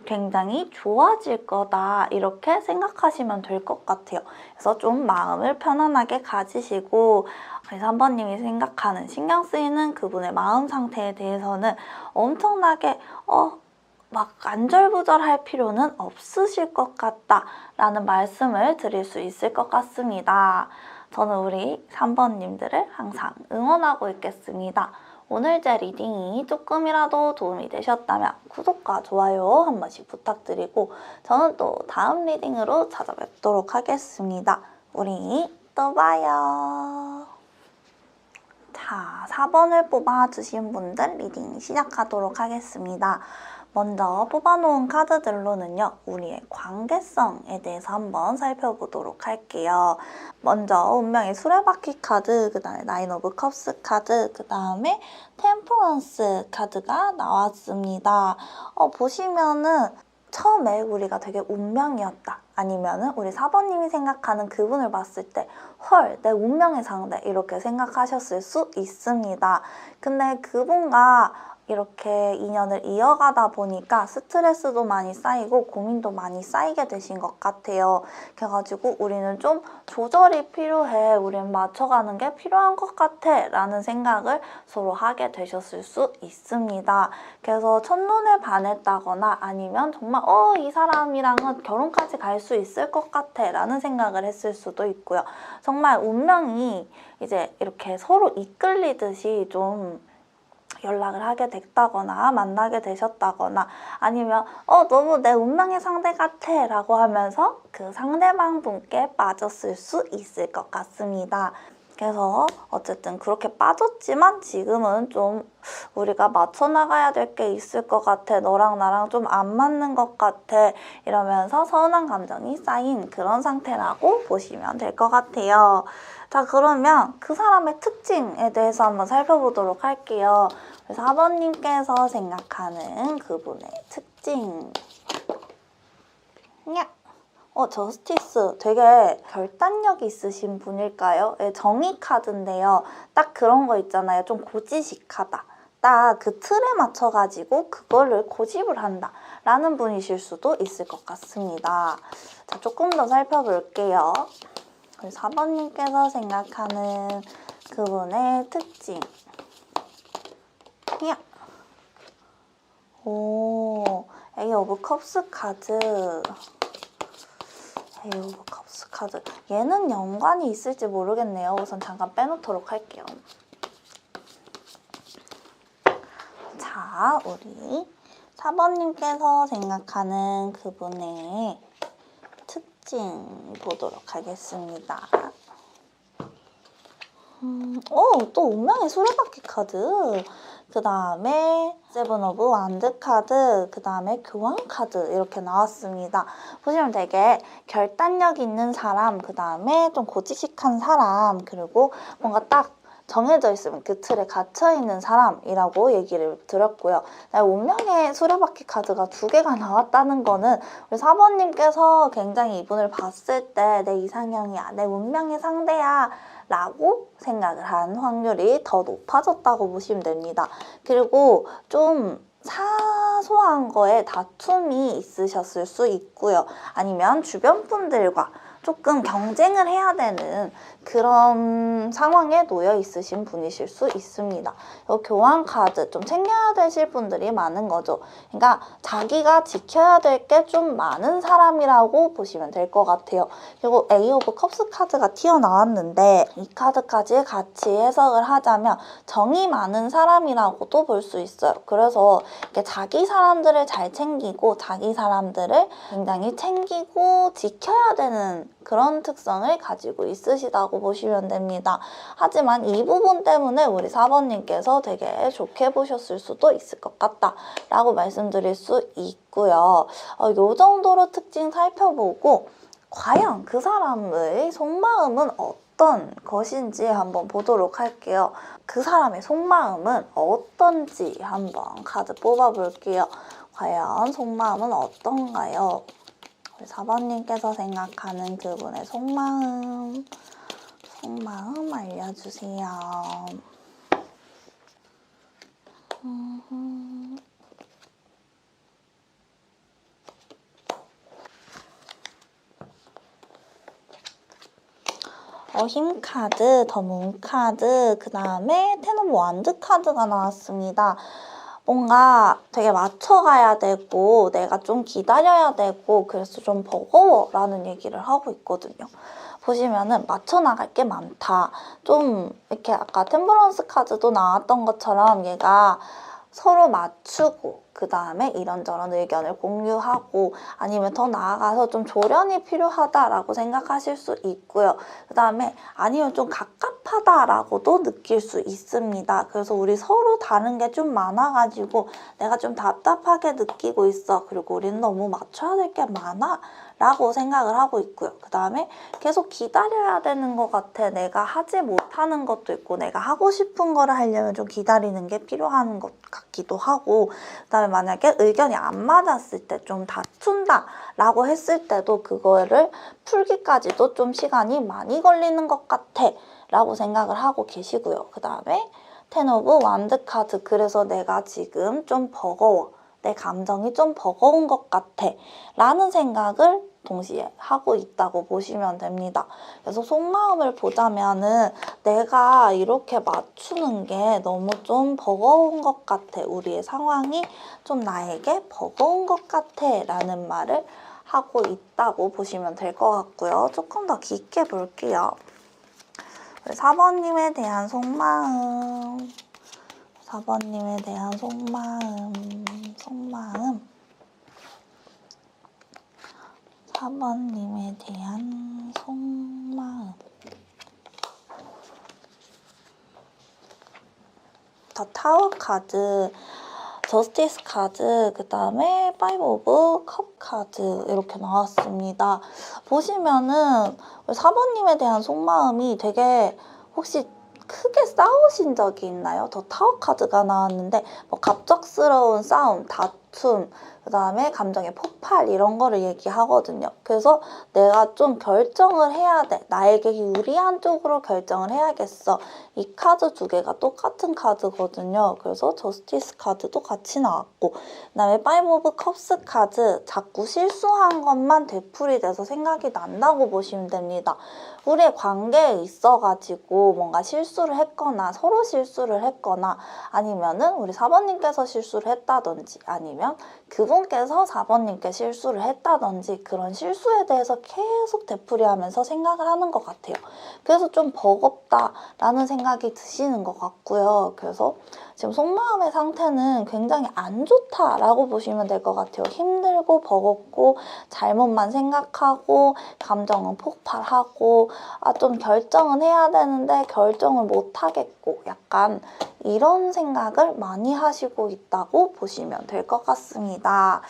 굉장히 좋아질 거다. 이렇게 생각하시면 될 것 같아요. 그래서 좀 마음을 편안하게 가지시고 우리 3번님이 생각하는 신경 쓰이는 그분의 마음 상태에 대해서는 엄청나게 막 안절부절할 필요는 없으실 것 같다 라는 말씀을 드릴 수 있을 것 같습니다. 저는 우리 3번님들을 항상 응원하고 있겠습니다. 오늘 제 리딩이 조금이라도 도움이 되셨다면 구독과 좋아요 한 번씩 부탁드리고 저는 또 다음 리딩으로 찾아뵙도록 하겠습니다. 우리 또 봐요. 자, 4번을 뽑아주신 분들 리딩 시작하도록 하겠습니다. 먼저 뽑아놓은 카드들로는요, 우리의 관계성에 대해서 한번 살펴보도록 할게요. 먼저 운명의 수레바퀴 카드, 그 다음에 나인 오브 컵스 카드, 그 다음에 템퍼런스 카드가 나왔습니다. 보시면은 처음에 우리가 되게 운명이었다. 아니면은 우리 4번님이 생각하는 그분을 봤을 때 헐, 내 운명의 상대 이렇게 생각하셨을 수 있습니다. 근데 그분과 이렇게 인연을 이어가다 보니까 스트레스도 많이 쌓이고 고민도 많이 쌓이게 되신 것 같아요. 그래가지고 우리는 좀 조절이 필요해. 우린 맞춰가는 게 필요한 것 같아. 라는 생각을 서로 하게 되셨을 수 있습니다. 그래서 첫눈에 반했다거나 아니면 정말 이 사람이랑은 결혼까지 갈 수 있을 것 같아. 라는 생각을 했을 수도 있고요. 정말 운명이 이제 이렇게 서로 이끌리듯이 좀 연락을 하게 됐다거나 만나게 되셨다거나 아니면 너무 내 운명의 상대 같아 라고 하면서 그 상대방 분께 빠졌을 수 있을 것 같습니다. 그래서 어쨌든 그렇게 빠졌지만 지금은 좀 우리가 맞춰 나가야 될 게 있을 것 같아. 너랑 나랑 좀 안 맞는 것 같아. 이러면서 서운한 감정이 쌓인 그런 상태라고 보시면 될 것 같아요. 자, 그러면 그 사람의 특징에 대해서 한번 살펴보도록 할게요. 4번님께서 생각하는 그분의 특징. 냐! 저스티스 되게 결단력 있으신 분일까요? 네, 정의 카드인데요. 딱 그런 거 있잖아요. 좀 고지식하다. 딱 그 틀에 맞춰가지고 그거를 고집을 한다. 라는 분이실 수도 있을 것 같습니다. 자, 조금 더 살펴볼게요. 4번님께서 생각하는 그분의 특징. 야. 오, 에이 오브 컵스 카드. 에이 오브 컵스 카드. 얘는 연관이 있을지 모르겠네요. 우선 잠깐 빼놓도록 할게요. 자, 우리 4번님께서 생각하는 그분의 특징 보도록 하겠습니다. 또 운명의 수레바퀴 카드. 그 다음에 세븐 오브 완드 카드, 그 다음에 교환 카드 이렇게 나왔습니다. 보시면 되게 결단력 있는 사람, 그 다음에 좀 고지식한 사람, 그리고 뭔가 딱 정해져 있으면 그 틀에 갇혀있는 사람이라고 얘기를 드렸고요. 운명의 수레바퀴 카드가 2개가 나왔다는 거는 우리 4번님께서 굉장히 이분을 봤을 때 내 이상형이야, 내 운명의 상대야 라고 생각을 한 확률이 더 높아졌다고 보시면 됩니다. 그리고 좀 사소한 거에 다툼이 있으셨을 수 있고요. 아니면 주변 분들과 조금 경쟁을 해야 되는 그런 상황에 놓여 있으신 분이실 수 있습니다. 교환 카드 좀 챙겨야 되실 분들이 많은 거죠. 그러니까 자기가 지켜야 될 게 좀 많은 사람이라고 보시면 될 것 같아요. 그리고 에이 오브 컵스 카드가 튀어나왔는데 이 카드까지 같이 해석을 하자면 정이 많은 사람이라고도 볼 수 있어요. 그래서 이렇게 자기 사람들을 잘 챙기고 자기 사람들을 굉장히 챙기고 지켜야 되는 그런 특성을 가지고 있으시다고 보시면 됩니다. 하지만 이 부분 때문에 우리 4번님께서 되게 좋게 보셨을 수도 있을 것 같다 라고 말씀드릴 수 있고요. 요 정도로 특징 살펴보고 과연 그 사람의 속마음은 어떤 것인지 한번 보도록 할게요. 그 사람의 속마음은 어떤지 한번 카드 뽑아볼게요. 과연 속마음은 어떤가요? 4번님께서 생각하는 그분의 속마음 알려주세요. 힘 카드, 더 문 카드, 그 다음에 텐 오브 완드 카드가 나왔습니다. 뭔가 되게 맞춰가야 되고 내가 좀 기다려야 되고 그래서 좀 버거워 라는 얘기를 하고 있거든요. 보시면은 맞춰 나갈 게 많다. 좀 이렇게 아까 템퍼런스 카드도 나왔던 것처럼 얘가 서로 맞추고 그 다음에 이런저런 의견을 공유하고 아니면 더 나아가서 좀 조련이 필요하다라고 생각하실 수 있고요. 그 다음에 아니면 좀 갑갑하다라고도 느낄 수 있습니다. 그래서 우리 서로 다른 게 좀 많아가지고 내가 좀 답답하게 느끼고 있어. 그리고 우리는 너무 맞춰야 될 게 많아. 라고 생각을 하고 있고요. 그 다음에 계속 기다려야 되는 것 같아. 내가 하지 못하는 것도 있고 내가 하고 싶은 거를 하려면 좀 기다리는 게 필요한 것 같기도 하고 그 다음에 만약에 의견이 안 맞았을 때 좀 다툰다 라고 했을 때도 그거를 풀기까지도 좀 시간이 많이 걸리는 것 같아 라고 생각을 하고 계시고요. 그 다음에 텐 오브 완드 카드. 그래서 내가 지금 좀 버거워. 내 감정이 좀 버거운 것 같아 라는 생각을 동시에 하고 있다고 보시면 됩니다. 그래서 속마음을 보자면은 내가 이렇게 맞추는 게 너무 좀 버거운 것 같아. 우리의 상황이 좀 나에게 버거운 것 같아 라는 말을 하고 있다고 보시면 될 것 같고요. 조금 더 깊게 볼게요. 4번님에 대한 속마음. 4번님에 대한 속마음. 4번님에 대한 속마음. 더 타워 카드, 저스티스 카드, 그 다음에 파이브 오브 컵 카드 이렇게 나왔습니다. 보시면은 4번님에 대한 속마음이 되게 혹시 크게 싸우신 적이 있나요? 더 타워 카드가 나왔는데 뭐 갑작스러운 싸움, 다툼, 그 다음에 감정의 폭발 이런 거를 얘기하거든요. 그래서 내가 좀 결정을 해야 돼. 나에게 유리한 쪽으로 결정을 해야겠어. 이 카드 두 개가 똑같은 카드거든요. 그래서 저스티스 카드도 같이 나왔고 그 다음에 파이브 오브 컵스 카드. 자꾸 실수한 것만 되풀이돼서 생각이 난다고 보시면 됩니다. 우리의 관계에 있어가지고 뭔가 실수를 했거나 서로 실수를 했거나 아니면은 우리 4번님께서 실수를 했다든지 아니면 그분께서 4번님께 실수를 했다든지 그런 실수에 대해서 계속 되풀이하면서 생각을 하는 것 같아요. 그래서 좀 버겁다라는 생각이 드시는 것 같고요. 그래서 지금 속마음의 상태는 굉장히 안 좋다라고 보시면 될 것 같아요. 힘들고 버겁고 잘못만 생각하고 감정은 폭발하고 좀 결정은 해야 되는데 결정을 못 하겠고 약간 이런 생각을 많이 하시고 있다고 보시면 될 것 같습니다.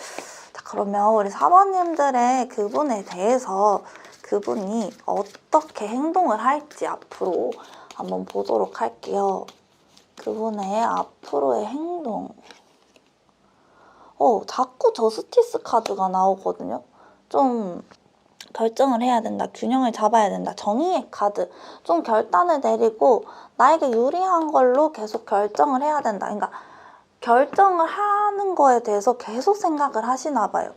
자, 그러면 우리 사모님들의 그분에 대해서 그분이 어떻게 행동을 할지 앞으로 한번 보도록 할게요. 그분의 앞으로의 행동. 자꾸 저스티스 카드가 나오거든요. 좀 결정을 해야 된다. 균형을 잡아야 된다. 정의의 카드. 좀 결단을 내리고 나에게 유리한 걸로 계속 결정을 해야 된다. 그러니까 결정을 하는 거에 대해서 계속 생각을 하시나 봐요.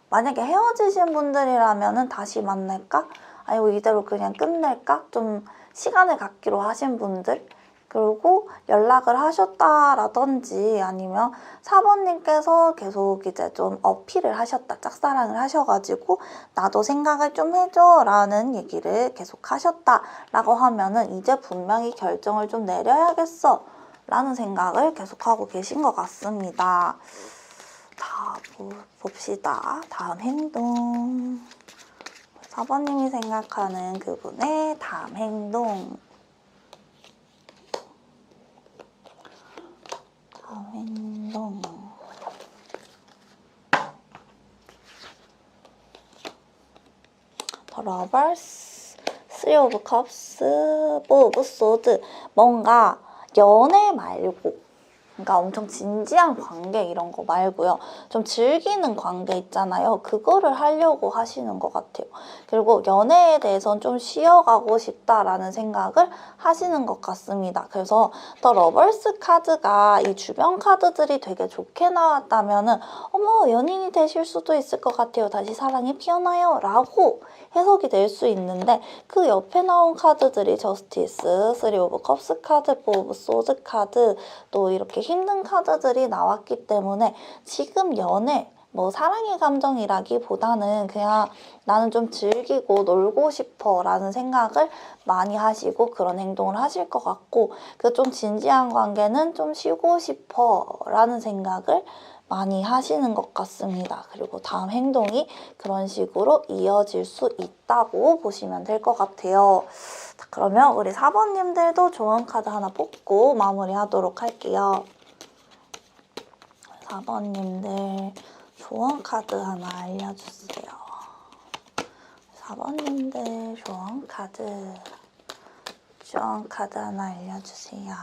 만약에 헤어지신 분들이라면 다시 만날까? 아니면 이대로 그냥 끝낼까? 좀 시간을 갖기로 하신 분들. 그리고 연락을 하셨다라든지 아니면 4번님께서 계속 이제 좀 어필을 하셨다. 짝사랑을 하셔가지고 나도 생각을 좀 해줘 라는 얘기를 계속 하셨다 라고 하면은 이제 분명히 결정을 좀 내려야겠어 라는 생각을 계속하고 계신 것 같습니다. 자, 봅시다. 다음 행동. 4번님이 생각하는 그분의 다음 행동. 행동. 더 러버스, 3 오브 컵스, 4 오브 소드. 뭔가 연애 말고 그러니까 엄청 진지한 관계 이런 거 말고요. 좀 즐기는 관계 있잖아요. 그거를 하려고 하시는 것 같아요. 그리고 연애에 대해서는 좀 쉬어가고 싶다라는 생각을 하시는 것 같습니다. 그래서 더 러버스 카드가 이 주변 카드들이 되게 좋게 나왔다면은 어머 연인이 되실 수도 있을 것 같아요. 다시 사랑이 피어나요. 라고 해석이 될 수 있는데 그 옆에 나온 카드들이 저스티스, 3 오브 컵스 카드, 4 오브 소드 카드 또 이렇게 힘든 카드들이 나왔기 때문에 지금 연애 뭐 사랑의 감정이라기보다는 그냥 나는 좀 즐기고 놀고 싶어 라는 생각을 많이 하시고 그런 행동을 하실 것 같고, 그 좀 진지한 관계는 좀 쉬고 싶어 라는 생각을 많이 하시는 것 같습니다. 그리고 다음 행동이 그런 식으로 이어질 수 있다고 보시면 될 것 같아요. 자, 그러면 우리 4번님들도 좋은 카드 하나 뽑고 마무리하도록 할게요. 4번님들 조언 카드 하나 알려주세요. 4번님들 조언 카드 하나 알려주세요.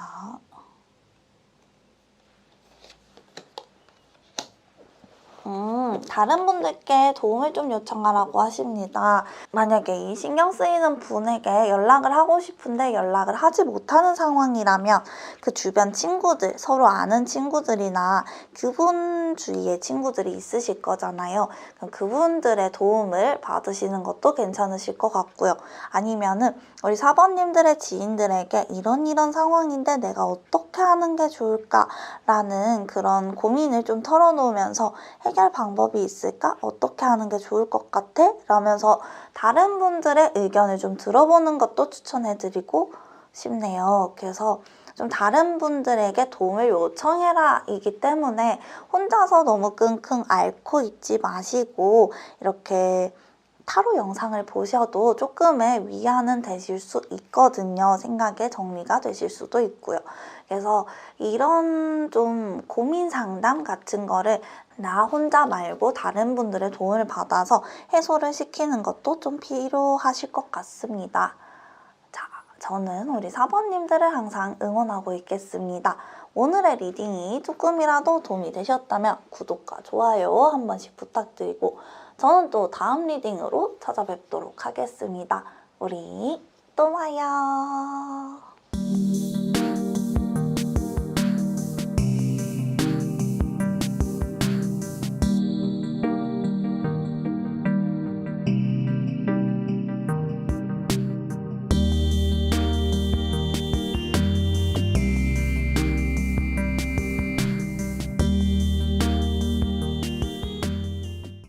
다른 분들께 도움을 좀 요청하라고 하십니다. 만약에 이 신경 쓰이는 분에게 연락을 하고 싶은데 연락을 하지 못하는 상황이라면 그 주변 친구들, 서로 아는 친구들이나 그분 주위에 친구들이 있으실 거잖아요. 그럼 그분들의 도움을 받으시는 것도 괜찮으실 것 같고요. 아니면은 우리 4번님들의 지인들에게 이런 상황인데 내가 어떻게 하는 게 좋을까? 라는 그런 고민을 좀 털어놓으면서 해결 방법이 있을까? 어떻게 하는 게 좋을 것 같아? 라면서 다른 분들의 의견을 좀 들어보는 것도 추천해드리고 싶네요. 그래서 좀 다른 분들에게 도움을 요청해라 이기 때문에 혼자서 너무 끙끙 앓고 있지 마시고 이렇게 타로 영상을 보셔도 조금의 위안은 되실 수 있거든요. 생각의 정리가 되실 수도 있고요. 그래서 이런 좀 고민 상담 같은 거를 나 혼자 말고 다른 분들의 도움을 받아서 해소를 시키는 것도 좀 필요하실 것 같습니다. 자, 저는 우리 4번님들을 항상 응원하고 있겠습니다. 오늘의 리딩이 조금이라도 도움이 되셨다면 구독과 좋아요 한 번씩 부탁드리고 저는 또 다음 리딩으로 찾아뵙도록 하겠습니다. 우리 또 봐요.